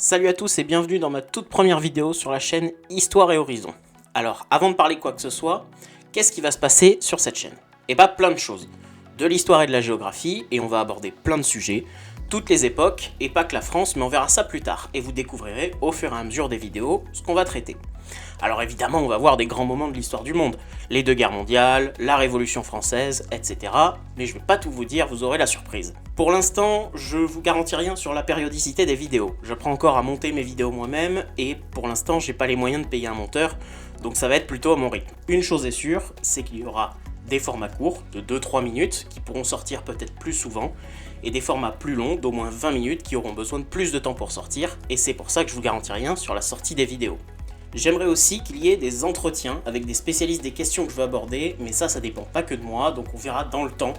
Salut à tous et bienvenue dans ma toute première vidéo sur la chaîne Histoire et Horizon. Alors, avant de parler quoi que ce soit, qu'est-ce qui va se passer sur cette chaîne? Eh bah plein de choses. De l'histoire et de la géographie, et on va aborder plein de sujets, toutes les époques, et pas que la France, mais on verra ça plus tard, et vous découvrirez au fur et à mesure des vidéos ce qu'on va traiter. Alors évidemment, on va voir des grands moments de l'histoire du monde, les deux guerres mondiales, la Révolution française, etc. Mais je vais pas tout vous dire, vous aurez la surprise. Pour l'instant, je vous garantis rien sur la périodicité des vidéos. J'apprends encore à monter mes vidéos moi-même, et pour l'instant, j'ai pas les moyens de payer un monteur, donc ça va être plutôt à mon rythme. Une chose est sûre, c'est qu'il y aura des formats courts, de 2-3 minutes, qui pourront sortir peut-être plus souvent, et des formats plus longs, d'au moins 20 minutes, qui auront besoin de plus de temps pour sortir, et c'est pour ça que je vous garantis rien sur la sortie des vidéos. J'aimerais aussi qu'il y ait des entretiens avec des spécialistes des questions que je veux aborder, mais ça dépend pas que de moi, donc on verra dans le temps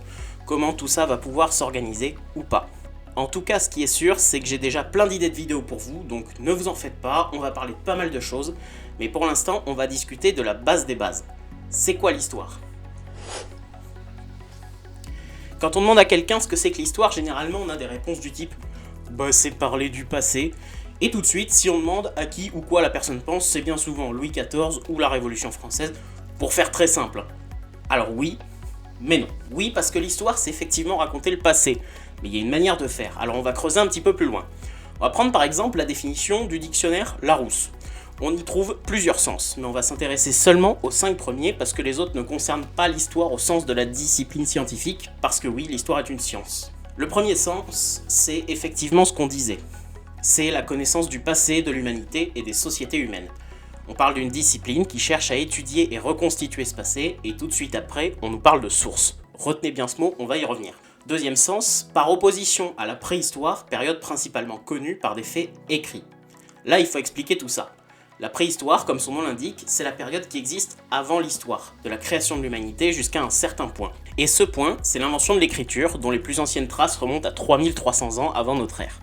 comment tout ça va pouvoir s'organiser ou pas. En tout cas, ce qui est sûr, c'est que j'ai déjà plein d'idées de vidéos pour vous, donc ne vous en faites pas, on va parler de pas mal de choses, mais pour l'instant, on va discuter de la base des bases. C'est quoi l'histoire ? Quand on demande à quelqu'un ce que c'est que l'histoire, généralement on a des réponses du type « bah c'est parler du passé », et tout de suite, si on demande à qui ou quoi la personne pense, c'est bien souvent Louis XIV ou la Révolution française, pour faire très simple. Alors oui, mais non. Oui, parce que l'histoire, c'est effectivement raconter le passé, mais il y a une manière de faire, alors on va creuser un petit peu plus loin. On va prendre par exemple la définition du dictionnaire Larousse. On y trouve plusieurs sens, mais on va s'intéresser seulement aux 5 premiers, parce que les autres ne concernent pas l'histoire au sens de la discipline scientifique, parce que oui, l'histoire est une science. Le premier sens, c'est effectivement ce qu'on disait. C'est la connaissance du passé, de l'humanité et des sociétés humaines. On parle d'une discipline qui cherche à étudier et reconstituer ce passé, et tout de suite après, on nous parle de sources. Retenez bien ce mot, on va y revenir. Deuxième sens, par opposition à la préhistoire, période principalement connue par des faits écrits. Là, il faut expliquer tout ça. La préhistoire, comme son nom l'indique, c'est la période qui existe avant l'histoire, de la création de l'humanité jusqu'à un certain point. Et ce point, c'est l'invention de l'écriture, dont les plus anciennes traces remontent à 3300 ans avant notre ère.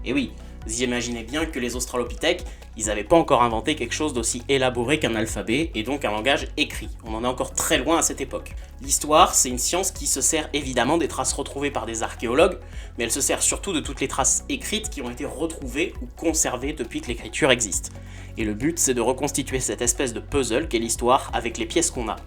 Et oui, vous imaginez bien que les australopithèques, ils n'avaient pas encore inventé quelque chose d'aussi élaboré qu'un alphabet, et donc un langage écrit. On en est encore très loin à cette époque. L'histoire, c'est une science qui se sert évidemment des traces retrouvées par des archéologues, mais elle se sert surtout de toutes les traces écrites qui ont été retrouvées ou conservées depuis que l'écriture existe. Et le but, c'est de reconstituer cette espèce de puzzle qu'est l'histoire avec les pièces qu'on a.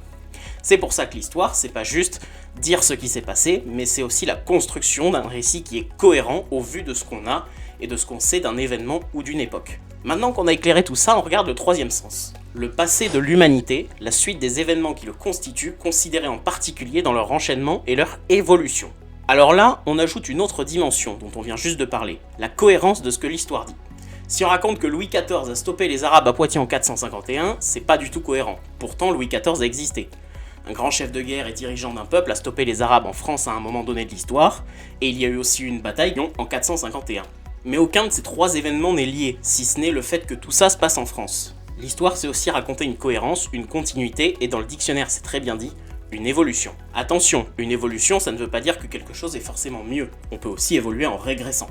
C'est pour ça que l'histoire, c'est pas juste dire ce qui s'est passé, mais c'est aussi la construction d'un récit qui est cohérent au vu de ce qu'on a et de ce qu'on sait d'un événement ou d'une époque. Maintenant qu'on a éclairé tout ça, on regarde le troisième sens. Le passé de l'humanité, la suite des événements qui le constituent, considérés en particulier dans leur enchaînement et leur évolution. Alors là, on ajoute une autre dimension dont on vient juste de parler, la cohérence de ce que l'histoire dit. Si on raconte que Louis XIV a stoppé les Arabes à Poitiers en 451, c'est pas du tout cohérent. Pourtant, Louis XIV a existé. Un grand chef de guerre et dirigeant d'un peuple a stoppé les Arabes en France à un moment donné de l'histoire, et il y a eu aussi une bataille en 451. Mais aucun de ces 3 événements n'est lié, si ce n'est le fait que tout ça se passe en France. L'histoire, c'est aussi raconter une cohérence, une continuité, et dans le dictionnaire c'est très bien dit, une évolution. Attention, une évolution, ça ne veut pas dire que quelque chose est forcément mieux, on peut aussi évoluer en régressant.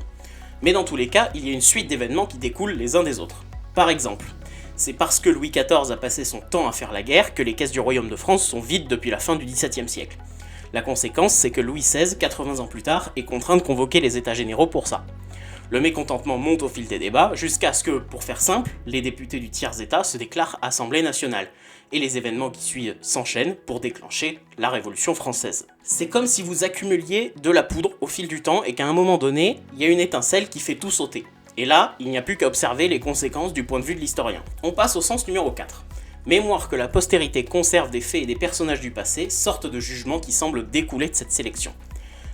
Mais dans tous les cas, il y a une suite d'événements qui découlent les uns des autres. Par exemple, c'est parce que Louis XIV a passé son temps à faire la guerre que les caisses du royaume de France sont vides depuis la fin du XVIIe siècle. La conséquence, c'est que Louis XVI, 80 ans plus tard, est contraint de convoquer les états généraux pour ça. Le mécontentement monte au fil des débats, jusqu'à ce que, pour faire simple, les députés du tiers-état se déclarent Assemblée nationale, et les événements qui suivent s'enchaînent pour déclencher la Révolution française. C'est comme si vous accumuliez de la poudre au fil du temps et qu'à un moment donné, il y a une étincelle qui fait tout sauter. Et là, il n'y a plus qu'à observer les conséquences du point de vue de l'historien. On passe au sens numéro 4. Mémoire que la postérité conserve des faits et des personnages du passé, sorte de jugement qui semble découler de cette sélection.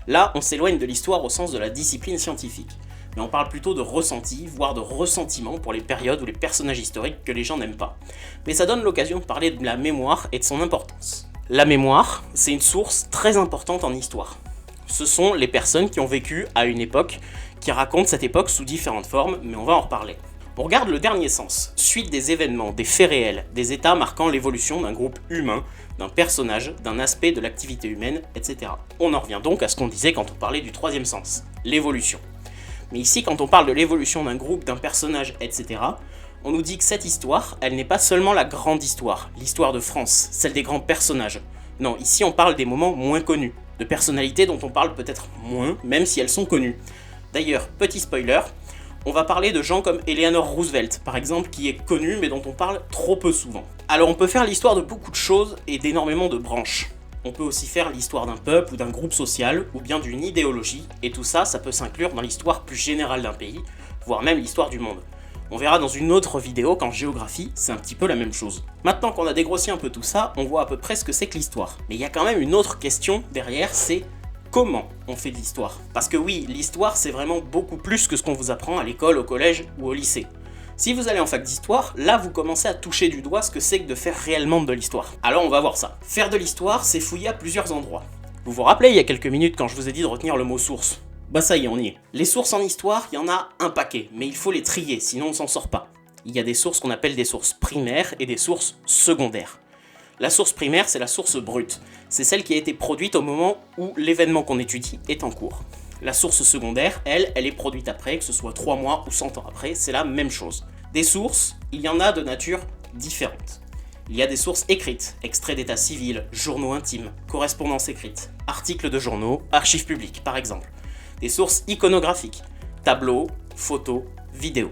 Là, on s'éloigne de l'histoire au sens de la discipline scientifique. Mais on parle plutôt de ressenti, voire de ressentiment pour les périodes ou les personnages historiques que les gens n'aiment pas. Mais ça donne l'occasion de parler de la mémoire et de son importance. La mémoire, c'est une source très importante en histoire. Ce sont les personnes qui ont vécu à une époque, qui racontent cette époque sous différentes formes, mais on va en reparler. On regarde le dernier sens, suite des événements, des faits réels, des états marquant l'évolution d'un groupe humain, d'un personnage, d'un aspect de l'activité humaine, etc. On en revient donc à ce qu'on disait quand on parlait du troisième sens, l'évolution. Mais ici, quand on parle de l'évolution d'un groupe, d'un personnage, etc., on nous dit que cette histoire, elle n'est pas seulement la grande histoire, l'histoire de France, celle des grands personnages. Non, ici on parle des moments moins connus, de personnalités dont on parle peut-être moins, même si elles sont connues. D'ailleurs, petit spoiler, On va parler de gens comme Eleanor Roosevelt, par exemple, qui est connu mais dont on parle trop peu souvent. Alors on peut faire l'histoire de beaucoup de choses et d'énormément de branches. On peut aussi faire l'histoire d'un peuple ou d'un groupe social, ou bien d'une idéologie, et tout ça, ça peut s'inclure dans l'histoire plus générale d'un pays, voire même l'histoire du monde. On verra dans une autre vidéo qu'en géographie, c'est un petit peu la même chose. Maintenant qu'on a dégrossi un peu tout ça, on voit à peu près ce que c'est que l'histoire. Mais il y a quand même une autre question derrière, c'est comment on fait de l'histoire. Parce que oui, l'histoire c'est vraiment beaucoup plus que ce qu'on vous apprend à l'école, au collège ou au lycée. Si vous allez en fac d'histoire, là vous commencez à toucher du doigt ce que c'est que de faire réellement de l'histoire. Alors on va voir ça. Faire de l'histoire, c'est fouiller à plusieurs endroits. Vous vous rappelez il y a quelques minutes quand je vous ai dit de retenir le mot source? Bah ça y est, on y est. Les sources en histoire, il y en a un paquet, mais il faut les trier, sinon on s'en sort pas. Il y a des sources qu'on appelle des sources primaires et des sources secondaires. La source primaire, c'est la source brute. C'est celle qui a été produite au moment où l'événement qu'on étudie est en cours. La source secondaire, elle est produite après, que ce soit 3 mois ou 100 ans après, c'est la même chose. Des sources, il y en a de nature différente. Il y a des sources écrites, extraits d'état civil, journaux intimes, correspondances écrites, articles de journaux, archives publiques par exemple. Des sources iconographiques, tableaux, photos, vidéos.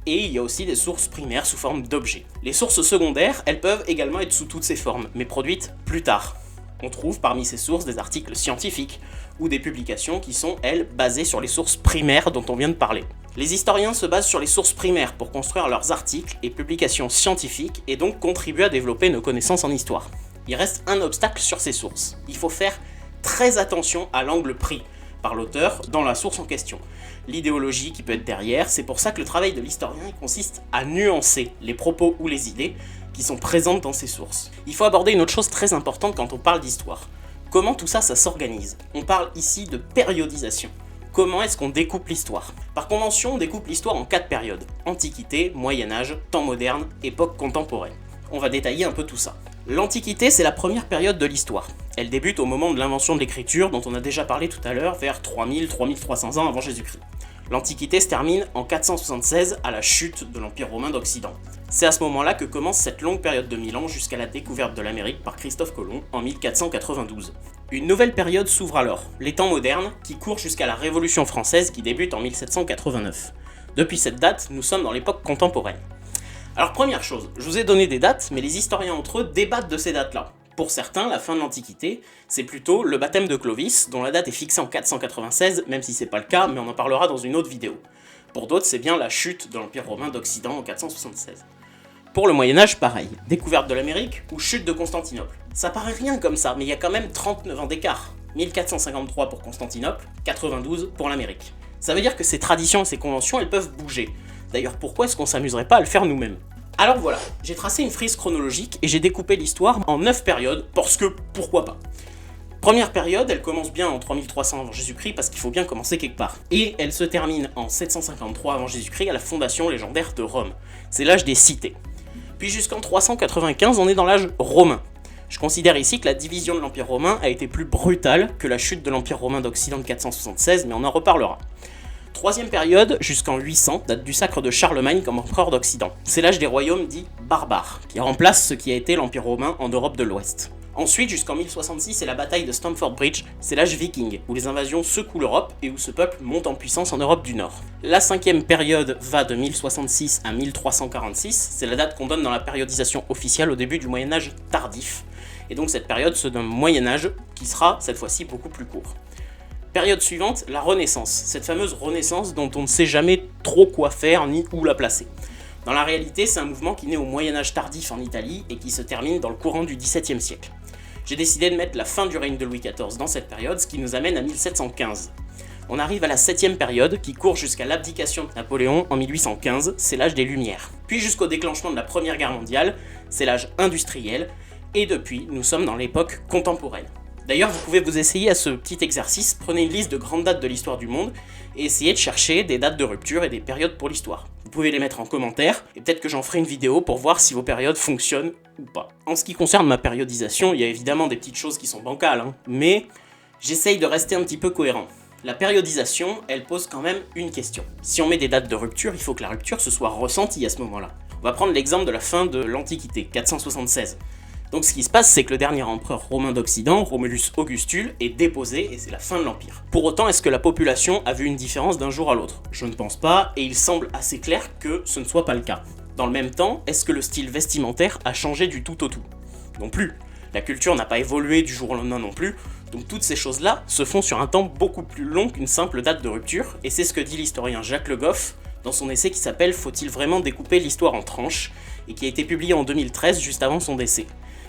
Et il y a aussi des sources primaires sous forme d'objets. Les sources secondaires, elles peuvent également être sous toutes ces formes, mais produites plus tard. On trouve parmi ces sources des articles scientifiques, ou des publications qui sont, elles, basées sur les sources primaires dont on vient de parler. Les historiens se basent sur les sources primaires pour construire leurs articles et publications scientifiques et donc contribuer à développer nos connaissances en histoire. Il reste un obstacle sur ces sources. Il faut faire très attention à l'angle pris par l'auteur dans la source en question. L'idéologie qui peut être derrière, c'est pour ça que le travail de l'historien consiste à nuancer les propos ou les idées qui sont présentes dans ces sources. Il faut aborder une autre chose très importante quand on parle d'histoire. Comment tout ça, ça s'organise? On parle ici de périodisation. Comment est-ce qu'on découpe l'histoire? Par convention, on découpe l'histoire en 4 périodes. Antiquité, Moyen-Âge, temps moderne, époque contemporaine. On va détailler un peu tout ça. L'Antiquité, c'est la première période de l'histoire. Elle débute au moment de l'invention de l'écriture, dont on a déjà parlé tout à l'heure, vers 3000-3300 ans avant Jésus-Christ. L'Antiquité se termine en 476 à la chute de l'Empire romain d'Occident. C'est à ce moment-là que commence cette longue période de 1000 ans jusqu'à la découverte de l'Amérique par Christophe Colomb en 1492. Une nouvelle période s'ouvre alors, les temps modernes, qui courent jusqu'à la Révolution française qui débute en 1789. Depuis cette date, nous sommes dans l'époque contemporaine. Alors première chose, je vous ai donné des dates, mais les historiens entre eux débattent de ces dates-là. Pour certains, la fin de l'Antiquité, c'est plutôt le baptême de Clovis, dont la date est fixée en 496, même si c'est pas le cas, mais on en parlera dans une autre vidéo. Pour d'autres, c'est bien la chute de l'Empire romain d'Occident en 476. Pour le Moyen-Âge, pareil, découverte de l'Amérique ou chute de Constantinople. Ça paraît rien comme ça, mais il y a quand même 39 ans d'écart. 1453 pour Constantinople, 92 pour l'Amérique. Ça veut dire que ces traditions et ces conventions, elles peuvent bouger. D'ailleurs, pourquoi est-ce qu'on s'amuserait pas à le faire nous-mêmes? Alors voilà, j'ai tracé une frise chronologique et j'ai découpé l'histoire en 9 périodes, parce que pourquoi pas. Première période, elle commence bien en 3300 avant Jésus-Christ parce qu'il faut bien commencer quelque part. Et elle se termine en 753 avant Jésus-Christ à la fondation légendaire de Rome. C'est l'âge des cités. Puis jusqu'en 395, on est dans l'âge romain. Je considère ici que la division de l'Empire romain a été plus brutale que la chute de l'Empire romain d'Occident de 476, mais on en reparlera. Troisième période, jusqu'en 800, date du sacre de Charlemagne comme empereur d'Occident. C'est l'âge des royaumes dits barbares, qui remplace ce qui a été l'Empire romain en Europe de l'Ouest. Ensuite, jusqu'en 1066, c'est la bataille de Stamford Bridge, c'est l'âge viking, où les invasions secouent l'Europe et où ce peuple monte en puissance en Europe du Nord. La cinquième période va de 1066 à 1346, c'est la date qu'on donne dans la périodisation officielle au début du Moyen-Âge tardif. Et donc cette période se nomme Moyen-Âge, qui sera cette fois-ci beaucoup plus court. Période suivante, la Renaissance, cette fameuse Renaissance dont on ne sait jamais trop quoi faire ni où la placer. Dans la réalité, c'est un mouvement qui naît au Moyen-Âge tardif en Italie et qui se termine dans le courant du XVIIe siècle. J'ai décidé de mettre la fin du règne de Louis XIV dans cette période, ce qui nous amène à 1715. On arrive à la 7e période qui court jusqu'à l'abdication de Napoléon en 1815, c'est l'âge des Lumières. Puis jusqu'au déclenchement de la Première Guerre mondiale, c'est l'âge industriel, et depuis, nous sommes dans l'époque contemporaine. D'ailleurs, vous pouvez vous essayer à ce petit exercice, prenez une liste de grandes dates de l'histoire du monde et essayez de chercher des dates de rupture et des périodes pour l'histoire. Vous pouvez les mettre en commentaire et peut-être que j'en ferai une vidéo pour voir si vos périodes fonctionnent ou pas. En ce qui concerne ma périodisation, il y a évidemment des petites choses qui sont bancales, mais j'essaye de rester un petit peu cohérent. La périodisation, elle pose quand même une question. Si on met des dates de rupture, il faut que la rupture se soit ressentie à ce moment-là. On va prendre l'exemple de la fin de l'Antiquité, 476. Donc ce qui se passe, c'est que le dernier empereur romain d'Occident, Romulus Augustule, est déposé et c'est la fin de l'Empire. Pour autant, est-ce que la population a vu une différence d'un jour à l'autre? Je ne pense pas, et il semble assez clair que ce ne soit pas le cas. Dans le même temps, est-ce que le style vestimentaire a changé du tout au tout? Non plus. La culture n'a pas évolué du jour au lendemain non plus, donc toutes ces choses-là se font sur un temps beaucoup plus long qu'une simple date de rupture, et c'est ce que dit l'historien Jacques Le Goff dans son essai qui s'appelle « Faut-il vraiment découper l'histoire en tranches ?», et qui a été publié en 2013 juste avant son décès.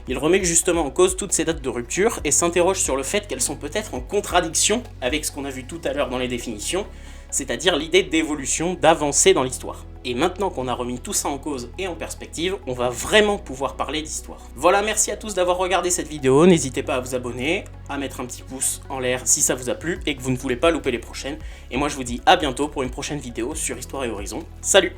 Il remet justement en cause toutes ces dates de rupture et s'interroge sur le fait qu'elles sont peut-être en contradiction avec ce qu'on a vu tout à l'heure dans les définitions, c'est-à-dire l'idée d'évolution, d'avancée dans l'histoire. Et maintenant qu'on a remis tout ça en cause et en perspective, on va vraiment pouvoir parler d'histoire. Voilà, merci à tous d'avoir regardé cette vidéo, n'hésitez pas à vous abonner, à mettre un petit pouce en l'air si ça vous a plu et que vous ne voulez pas louper les prochaines. Et moi je vous dis à bientôt pour une prochaine vidéo sur Histoire et Horizon. Salut!